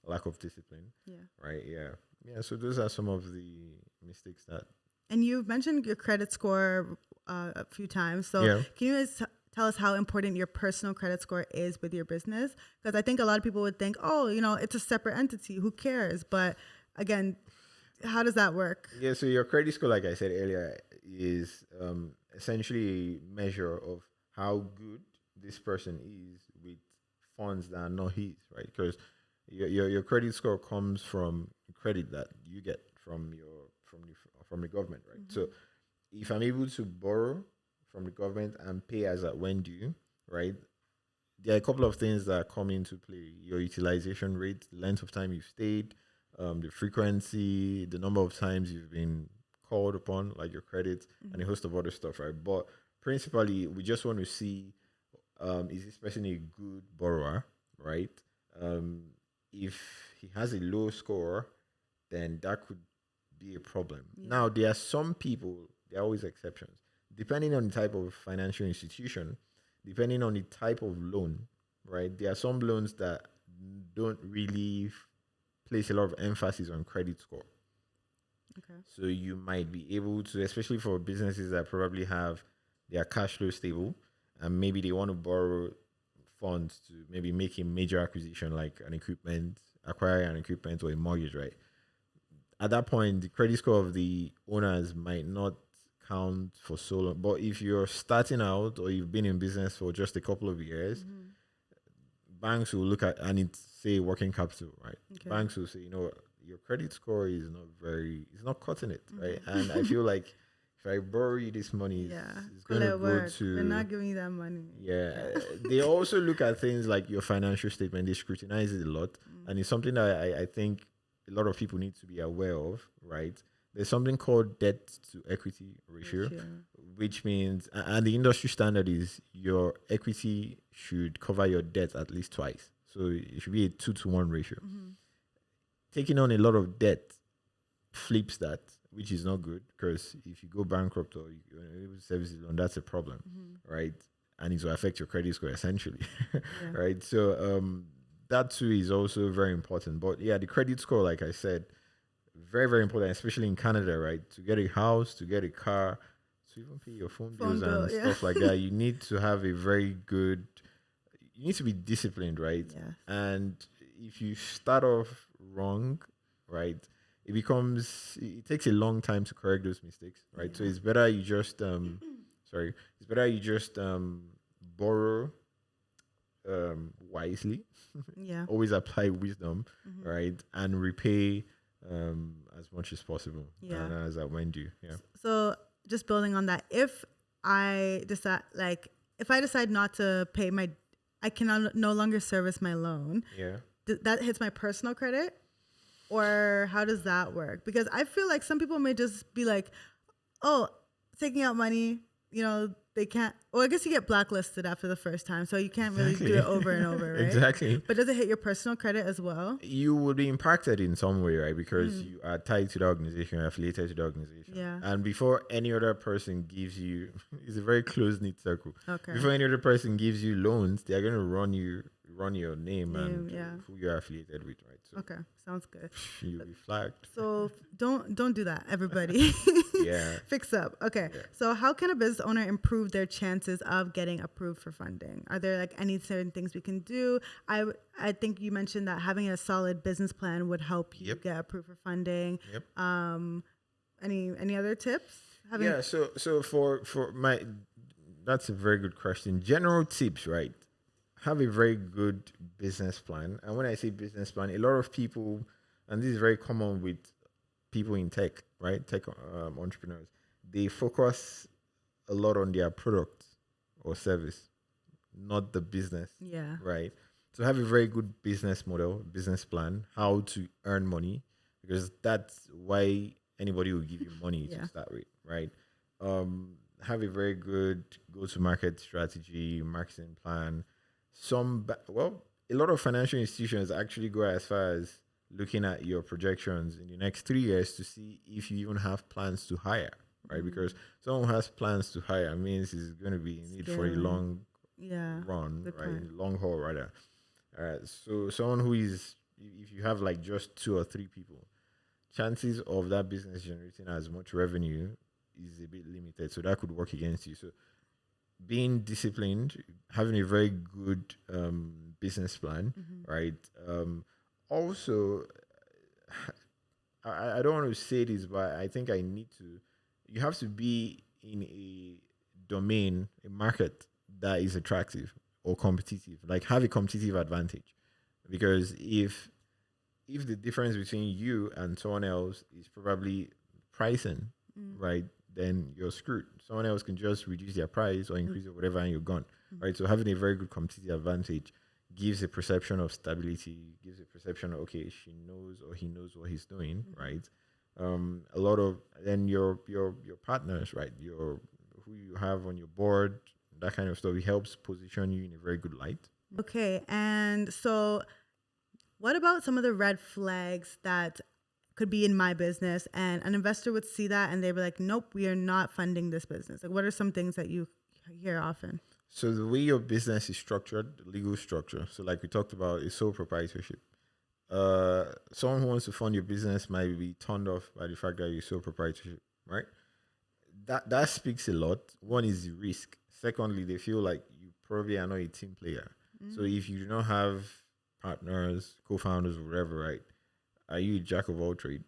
S1: lack of discipline.
S2: Yeah.
S1: Right. Yeah. Yeah. So those are some of the mistakes that.
S2: And you've mentioned your credit score a few times. So
S1: Yeah.
S2: can you guys tell us how important your personal credit score is with your business? Because I think a lot of people would think, oh, it's a separate entity. Who cares? But again, how does that work?
S1: Yeah. So your credit score, like I said earlier, is essentially a measure of how good this person is with funds that are not his, right? Because your credit score comes from credit that you get from the government, right? So if I'm able to borrow from the government and pay as at when due, right? There are a couple of things that come into play: your utilization rate, the length of time you've stayed, the frequency, the number of times you've been called upon, like your credit, and a host of other stuff, right? But principally, we just want to see is this person a good borrower, right? If he has a low score, then that could be a problem.
S2: Yeah.
S1: Now, there are some people, there are always exceptions, depending on the type of financial institution, depending on the type of loan, right? There are some loans that don't really place a lot of emphasis on credit score.
S2: Okay.
S1: So you might be able to, especially for businesses that probably have their cash flow stable and maybe they want to borrow funds to maybe make a major acquisition like acquire an equipment or a mortgage, right? At that point, the credit score of the owners might not count for so long. But if you're starting out or you've been in business for just a couple of years, banks will look at, and it's say working capital, right?
S2: Okay.
S1: Banks will say, your credit score is it's not cutting it, right? And I feel like if I borrow you this money, it's going to go to.
S2: They're not giving you that money.
S1: Yeah. They also look at things like your financial statement. They scrutinize it a lot. And it's something that I think a lot of people need to be aware of, right? There's something called debt to equity ratio, which means, and the industry standard is your equity should cover your debt at least twice. So it should be a 2-to-1 ratio. Taking on a lot of debt flips that, which is not good because if you go bankrupt or you're unable to service it, that's a problem, right? And it will affect your credit score essentially, right? So that too is also very important. But yeah, the credit score, like I said, very, very important, especially in Canada, right? To get a house, to get a car, to even pay your phone bills and stuff like that, you need to have a very good, you need to be disciplined, right?
S2: Yes.
S1: And if you start off wrong, right, it takes a long time to correct those mistakes, right? So it's better you just borrow wisely. Always apply wisdom, right? And repay as much as possible. And as at when due.
S2: So just building on that, if I decide not to pay I cannot no longer service my loan. That hits my personal credit, or how does that work? Because I feel like some people may just be like, oh, taking out money, they can't. Well, I guess you get blacklisted after the first time, so you can't really do it over and over, right?
S1: Exactly.
S2: But does it hit your personal credit as well?
S1: You would be impacted in some way, right? Because you are tied to the organization, you're affiliated to the organization.
S2: Yeah.
S1: And before any other person gives you, it's a very close-knit circle.
S2: Okay.
S1: Before any other person gives you loans, they're going to run your name and who you're affiliated with, right? So
S2: okay, sounds good.
S1: You'll be flagged.
S2: So don't do that, everybody. Fix up. Okay. So how can a business owner improve their chances of getting approved for funding? Are there like any certain things we can do? I think you mentioned that having a solid business plan would help you get approved for funding. Any other tips?
S1: So for my, that's a very good question. General tips, right? Have a very good business plan. And when I say business plan, a lot of people, and this is very common with people in tech, right? Tech entrepreneurs, they focus a lot on their product or service, not the business. Right? So have a very good business model, business plan, how to earn money, because that's why anybody will give you money to start with, right? Have a very good go-to-market strategy, marketing plan. A lot of financial institutions actually go as far as looking at your projections in the next 3 years to see if you even have plans to hire, right? Because someone who has plans to hire means he's going to be in need for a
S2: Scaling.
S1: long
S2: Yeah.
S1: run,
S2: Good
S1: right?
S2: point.
S1: Long haul, rather. All right. So someone who is, if you have like just two or three people, chances of that business generating as much revenue is a bit limited. So that could work against you. So being disciplined, having a very good business plan, right? Also, I don't want to say this, but I think I need to. You have to be in a domain, a market that is attractive or competitive. Like have a competitive advantage, because if the difference between you and someone else is probably pricing, right, then you're screwed. Someone else can just reduce their price or increase it, whatever, and you're gone, right? So having a very good competitive advantage gives a perception of stability, gives a perception of, okay, she knows or he knows what he's doing, right? A lot of then your partners, right? Your who you have on your board, that kind of stuff. It helps position you in a very good light.
S2: Okay. And so, what about some of the red flags that could be in my business and an investor would see that and they'd be like, nope, we are not funding this business? Like, what are some things that you hear often?
S1: So the way your business is structured, the legal structure. So like we talked about, is sole proprietorship. Someone who wants to fund your business might be turned off by the fact that you're sole proprietorship, right? That speaks a lot. One is the risk. Secondly, they feel like you probably are not a team player. So if you do not have partners, co-founders, or whatever, right? Are you a jack of all trade,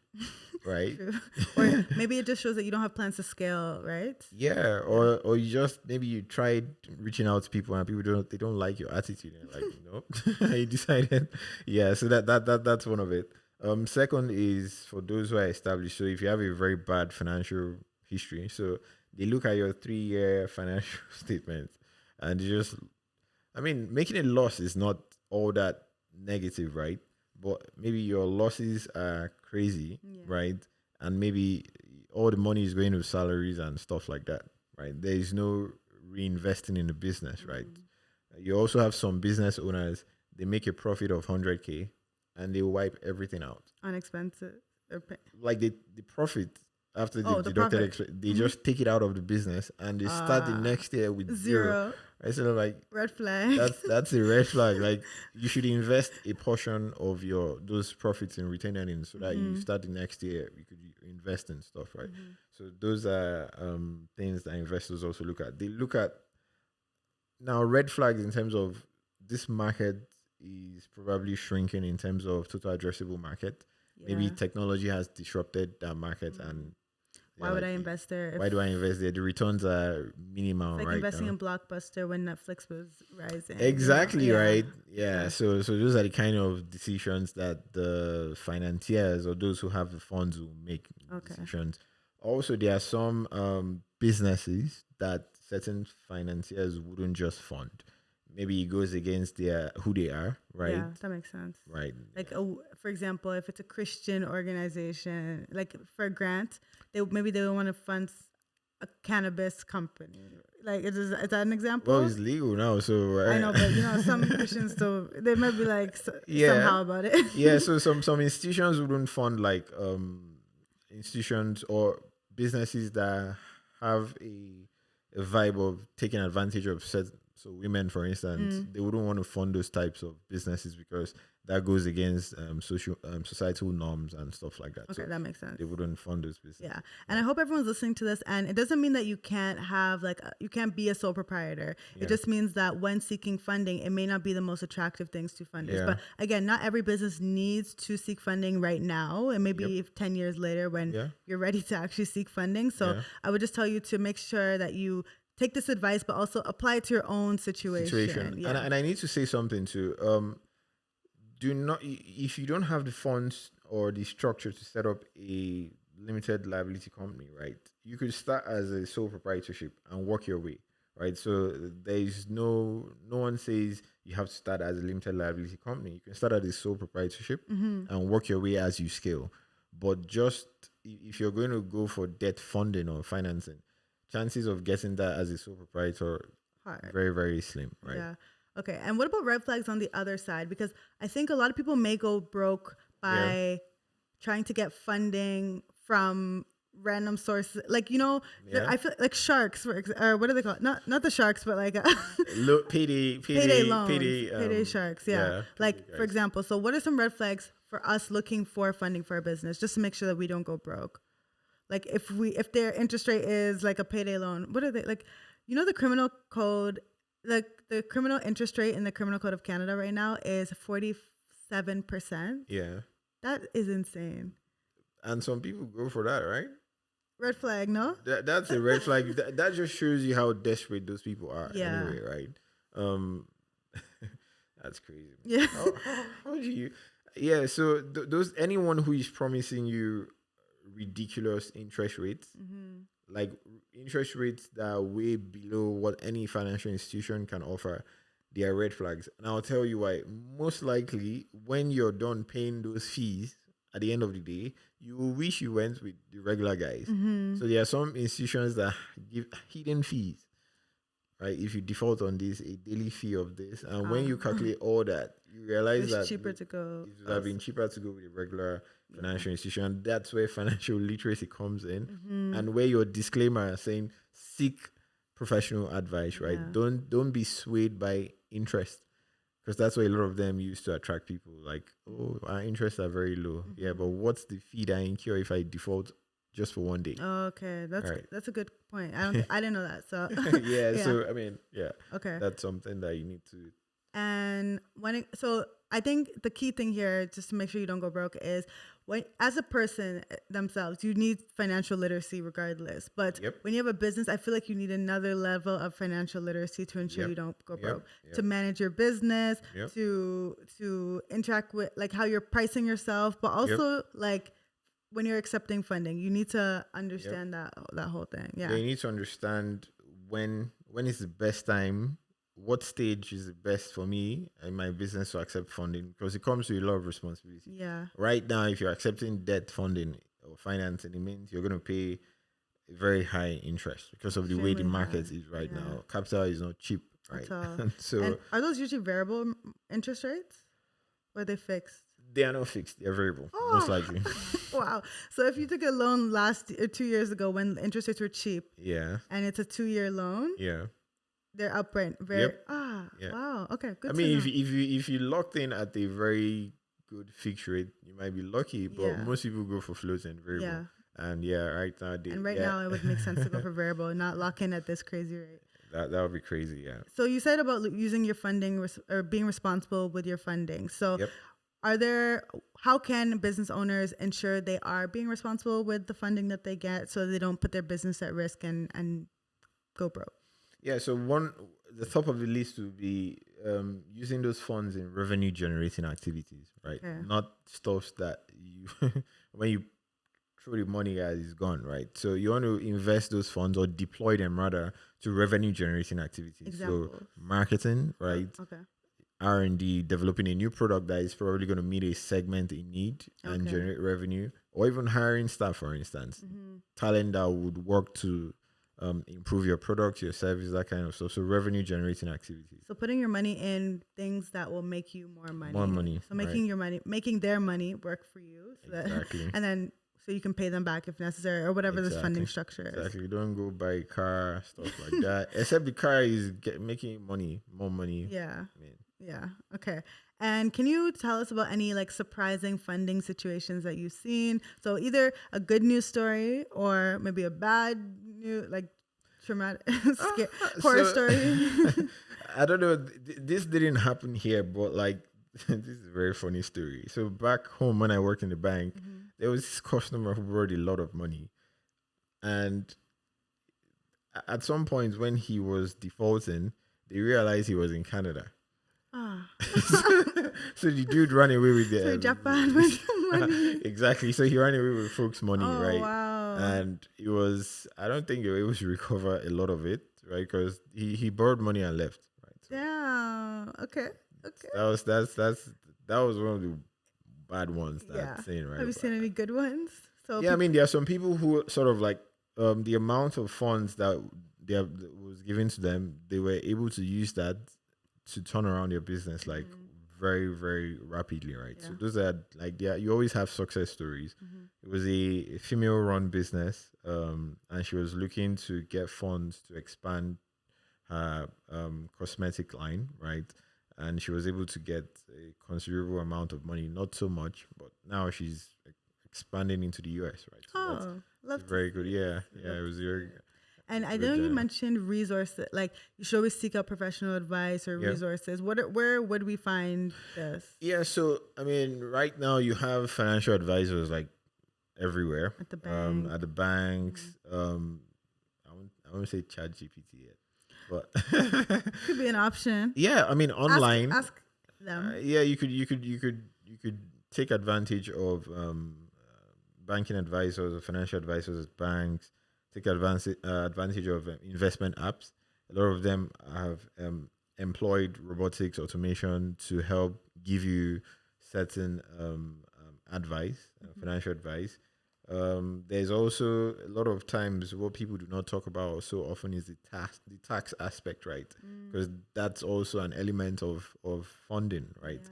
S1: right?
S2: True. Or maybe it just shows that you don't have plans to scale, right?
S1: Yeah, or you just maybe you tried reaching out to people and people don't like your attitude and like you decided, yeah. So that's one of it. Second is for those who are established. So if you have a very bad financial history, so they look at your 3-year financial statement and they just, I mean, making a loss is not all that negative, right? But maybe your losses are crazy, right? And maybe all the money is going to salaries and stuff like that, right? There is no reinvesting in the business, right? You also have some business owners, they make a profit of 100K and they wipe everything out.
S2: Unexpensive.
S1: Like the profit after
S2: Oh,
S1: they've
S2: the
S1: deducted,
S2: profit.
S1: they just take it out of the business and they start the next year with zero. I said, like,
S2: Red flag.
S1: that's a red flag. Like, you should invest a portion of those profits in retained earnings so that you start the next year you could invest in stuff, right? So those are things that investors also look at. They look at now red flags in terms of this market is probably shrinking in terms of total addressable market. Maybe technology has disrupted that market and
S2: why would I invest there?
S1: Why do I invest there? The returns are minimal,
S2: like
S1: right?
S2: Investing in Blockbuster when Netflix was rising.
S1: Exactly, right? Yeah. So those are the kind of decisions that the financiers or those who have the funds will make decisions. Also, there are some businesses that certain financiers wouldn't just fund. Maybe it goes against who they are, right?
S2: Yeah, that makes sense.
S1: Right.
S2: Like, for example, if it's a Christian organization, like for a grant, they would want to fund a cannabis company. Like, is that an example?
S1: Well, it's legal now, so
S2: I know, but some Christians they might be like somehow about it.
S1: Yeah, so some institutions wouldn't fund like institutions or businesses that have a vibe of taking advantage of certain. So women, for instance, they wouldn't want to fund those types of businesses because that goes against societal norms and stuff like that.
S2: Okay,
S1: so
S2: that makes sense.
S1: They wouldn't fund those businesses.
S2: Yeah, and I hope everyone's listening to this. And it doesn't mean that you can't have you can't be a sole proprietor. Yeah. It just means that when seeking funding, it may not be the most attractive things to funders. Yeah. But again, not every business needs to seek funding right now. It may be 10 years later when you're ready to actually seek funding. So I would just tell you to make sure that you take this advice, but also apply it to your own situation.
S1: Yeah. And I need to say something too. Do not, if you don't have the funds or the structure to set up a limited liability company, right? You could start as a sole proprietorship and work your way, right? So there is no one says you have to start as a limited liability company. You can start as a sole proprietorship and work your way as you scale. But just if you're going to go for debt funding or financing, chances of getting that as a sole proprietor very, very slim, right?
S2: Yeah. Okay. And what about red flags on the other side? Because I think a lot of people may go broke by trying to get funding from random sources, like
S1: Yeah.
S2: I feel like sharks, or what do they call it? Not the sharks, but like
S1: Look,
S2: payday loans,
S1: PD,
S2: payday sharks. Yeah,
S1: yeah,
S2: like
S1: PD
S2: for
S1: guys.
S2: example. So, what are some red flags for us looking for funding for our business, just to make sure that we don't go broke? Like if their interest rate is like a payday loan, what are they like? The criminal code, like the criminal interest rate in the criminal code of Canada right now is 47%.
S1: Yeah.
S2: That is insane.
S1: And some people go for that, right?
S2: Red flag, no?
S1: That's a red flag. That just shows you how desperate those people are.
S2: Yeah.
S1: Anyway, right? Um, that's crazy.
S2: Yeah.
S1: How do you? Yeah. So those anyone who is promising you ridiculous interest rates, like interest rates that are way below what any financial institution can offer, they are red flags. And I'll tell you why. Most likely, when you're done paying those fees at the end of the day, you will wish you went with the regular guys. So there are some institutions that give hidden fees, right? If you default on this, a daily fee of this, and when you calculate all that, you realize
S2: It's
S1: that
S2: cheaper to go.
S1: it would have been cheaper to go with a regular financial institution. And that's where financial literacy comes in, and where your disclaimer saying seek professional advice, right?
S2: Yeah.
S1: Don't be swayed by interest, because that's why a lot of them used to attract people. Like, oh, our interests are very low. Yeah, but what's the fee that I incur if I default just for one day?
S2: Okay,
S1: Right.
S2: that's a good point. I didn't know that. So
S1: Yeah. So I mean, yeah,
S2: okay.
S1: that's something that you need to.
S2: And so I think the key thing here, just to make sure you don't go broke, is when as a person themselves, you need financial literacy regardless. But
S1: Yep.
S2: when you have a business, I feel like you need another level of financial literacy to ensure
S1: Yep.
S2: you don't go
S1: Yep.
S2: broke.
S1: Yep.
S2: To manage your business,
S1: Yep.
S2: to interact with like how you're pricing yourself, but also like when you're accepting funding, you need to understand that whole thing. Yeah.
S1: They need to understand when is the best time, what stage is the best for me and my business to accept funding, because it comes with a lot of responsibility.
S2: Yeah.
S1: Right now, if you're accepting debt funding or financing, it means you're going to pay a very high interest because of the way the
S2: Extremely
S1: market
S2: high.
S1: is right
S2: Yeah.
S1: now. Capital is not cheap, right?
S2: At all.
S1: And so
S2: And are those usually variable interest rates, or are they fixed?
S1: they are not fixed; they're variable,
S2: Oh.
S1: most likely.
S2: Wow. So if you took a loan 2 years ago when the interest rates were cheap,
S1: Yeah,
S2: and it's a 2-year loan,
S1: yeah.
S2: they're upright.
S1: Yeah.
S2: Wow. Okay. Good.
S1: I mean, if you locked in at a very good fixed rate, you might be lucky. But
S2: Yeah.
S1: most people go for floating variable.
S2: Yeah.
S1: And yeah, right now they.
S2: And right
S1: yeah,
S2: now it would make sense to go for variable and not lock in at this crazy rate.
S1: that would be crazy. Yeah.
S2: So you said about using your funding or being responsible with your funding. So
S1: Yep.
S2: how can business owners ensure they are being responsible with the funding that they get so they don't put their business at risk and go broke?
S1: Yeah. So the top of the list would be using those funds in revenue generating activities, right?
S2: Okay.
S1: Not stuff that you when you throw the money at is gone, right? So you want to invest those funds or deploy them rather to revenue generating activities.
S2: Examples.
S1: So marketing, right?
S2: Okay.
S1: R&D, developing a new product that is probably going to meet a segment in need and
S2: Okay.
S1: generate revenue, or even hiring staff, for instance, talent that would work to improve your product, your service, that kind of stuff. So revenue generating activities.
S2: So putting your money in things that will make you more money.
S1: More money,
S2: So making their money work for you. So
S1: Exactly.
S2: and then so you can pay them back if necessary or whatever this funding
S1: Exactly.
S2: structure is.
S1: Exactly. Don't go buy a car, stuff like that. Except the car is making money, more money.
S2: Yeah.
S1: I mean,
S2: Yeah. Okay. And can you tell us about any like surprising funding situations that you've seen? So either a good news story or maybe a bad news, like traumatic horror
S1: so-
S2: story.
S1: I don't know. This didn't happen here, but like this is a very funny story. So back home when I worked in the bank, there was this customer who borrowed a lot of money, and at some point when he was defaulting, they realized he was in Canada.
S2: Ah.
S1: So the dude ran away with the
S2: So Japan with money.
S1: exactly. So he ran away with folks' money,
S2: Oh,
S1: right?
S2: wow.
S1: And it was, I don't think they were able to recover a lot of it, right? Because he borrowed money and left, right? So
S2: Yeah. Okay. Okay.
S1: that was one of the bad ones that
S2: Yeah.
S1: I've seen, right?
S2: Have you seen any good ones? So
S1: Yeah, I mean, there are some people who sort of like the amount of funds that was given to them, they were able to use that to turn around their business like very, very rapidly, right?
S2: Yeah.
S1: So those are like, you always have success stories.
S2: Mm-hmm.
S1: It was a female-run business, and she was looking to get funds to expand her cosmetic line, right? And she was able to get a considerable amount of money, not so much, but now she's expanding into the US, right? So that's very good. Yeah, it was very.
S2: And I know you mentioned resources, like you should always seek out professional advice or resources. Where would we find this?
S1: Yeah, so I mean, right now you have financial advisors like everywhere.
S2: At the bank.
S1: At the banks. I won't say Chat GPT yet, but
S2: could be an option.
S1: Yeah, I mean online.
S2: Ask them.
S1: Yeah, you could take advantage of banking advisors or financial advisors at banks. Take advantage of investment apps. A lot of them have employed robotics automation to help give you certain advice, financial advice. There's also a lot of times what people do not talk about so often is the tax aspect, right? Because that's also an element of funding, right? Yeah.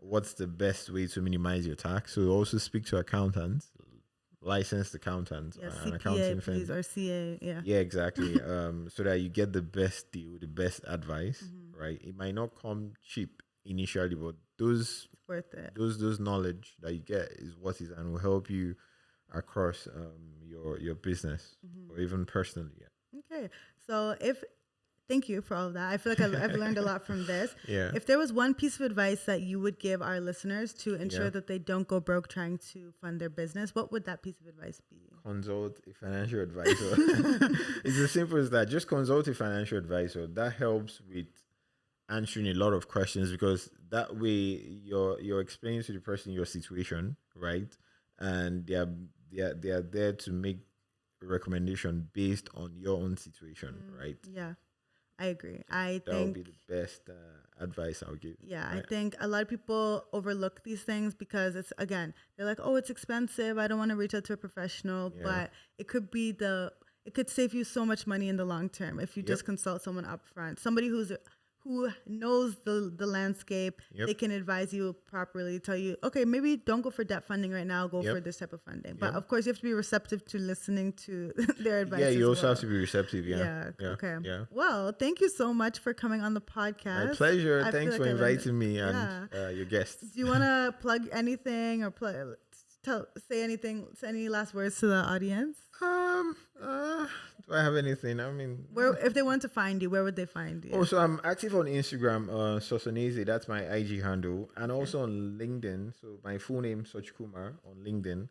S1: What's the best way to minimize your tax? So also speak to accountants, licensed accountants,
S2: CPA, accounting fees or CA,
S1: yeah, exactly. So that you get the best deal, the best advice, right? It might not come cheap initially, but those
S2: worth it.
S1: Those knowledge that you get is what is and will help you across your business or even personally. Yeah.
S2: Okay, so thank you for all of that. I feel like I've learned a lot from this.
S1: Yeah.
S2: If there was one piece of advice that you would give our listeners to ensure that they don't go broke trying to fund their business, what would that piece of advice be?
S1: Consult a financial advisor. It's as simple as that. Just consult a financial advisor. That helps with answering a lot of questions because that way you're explaining to the person your situation, right? And they are there to make a recommendation based on your own situation, right?
S2: Yeah. I agree. I think
S1: that would be the best advice I would give.
S2: Yeah, right? I think a lot of people overlook these things because it's, again, they're like, oh, it's expensive. I don't want to reach out to a professional, but it could be it could save you so much money in the long term if you just consult someone up front, somebody who knows the landscape. They can advise you properly, tell you, okay, maybe don't go for debt funding right now, go for this type of funding. But of course you have to be receptive to listening to their advice.
S1: Yeah, you also have to be receptive.
S2: Okay. Yeah. Well, thank you so much for coming on the podcast.
S1: My pleasure. Thanks for inviting me and your guests.
S2: Do you want to plug anything or say anything, any last words to the audience?
S1: Do I have anything? I mean,
S2: if they want to find you, where would they find you?
S1: Oh, so I'm active on Instagram, Sosonese, that's my IG handle, and also on LinkedIn. So my full name, Soch Kumar, on LinkedIn.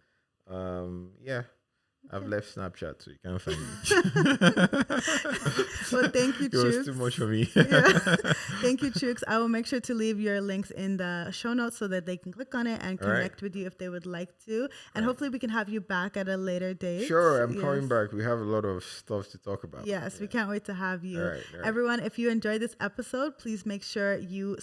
S1: I've left Snapchat, so you can't find me.
S2: Well, thank you, Chuks.
S1: It was too much for me.
S2: Thank you, Chuks. I will make sure to leave your links in the show notes so that they can click on it and connect with you if they would like to. And hopefully we can have you back at a later date.
S1: Sure, I'm coming back. We have a lot of stuff to talk about.
S2: Yes, we can't wait to have you. All right. Everyone, if you enjoyed this episode, please make sure you,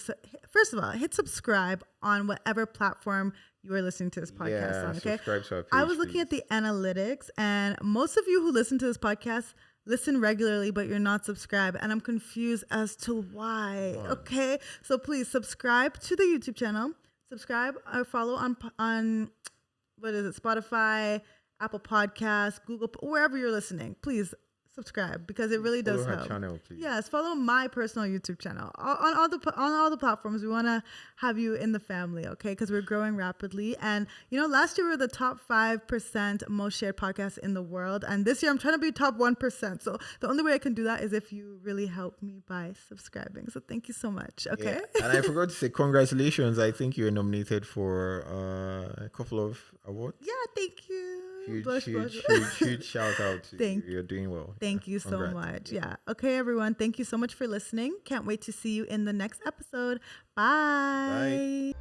S2: first of all, hit subscribe on whatever platform you are listening to this podcast on, okay?
S1: Subscribe to our page,
S2: I was looking at the analytics, and most of you who listen to this podcast listen regularly, but you're not subscribed, and I'm confused as to why, okay? So please subscribe to the YouTube channel, subscribe or follow on what is it, Spotify, Apple Podcasts, Google, wherever you're listening. Please subscribe because it really does help.
S1: Channel, please.
S2: Yes, follow my personal YouTube channel on all the platforms. We want to have you in the family, okay? Because we're growing rapidly, and last year we were the top 5% most shared podcast in the world, and this year I'm trying to be top 1%. So the only way I can do that is if you really help me by subscribing. So thank you so much. Okay.
S1: Yeah. And I forgot to say congratulations. I think you're nominated for a couple of awards.
S2: Yeah, thank you.
S1: Huge shout out to you. You're doing well.
S2: Thank you so much. Yeah. Okay, everyone. Thank you so much for listening. Can't wait to see you in the next episode. Bye.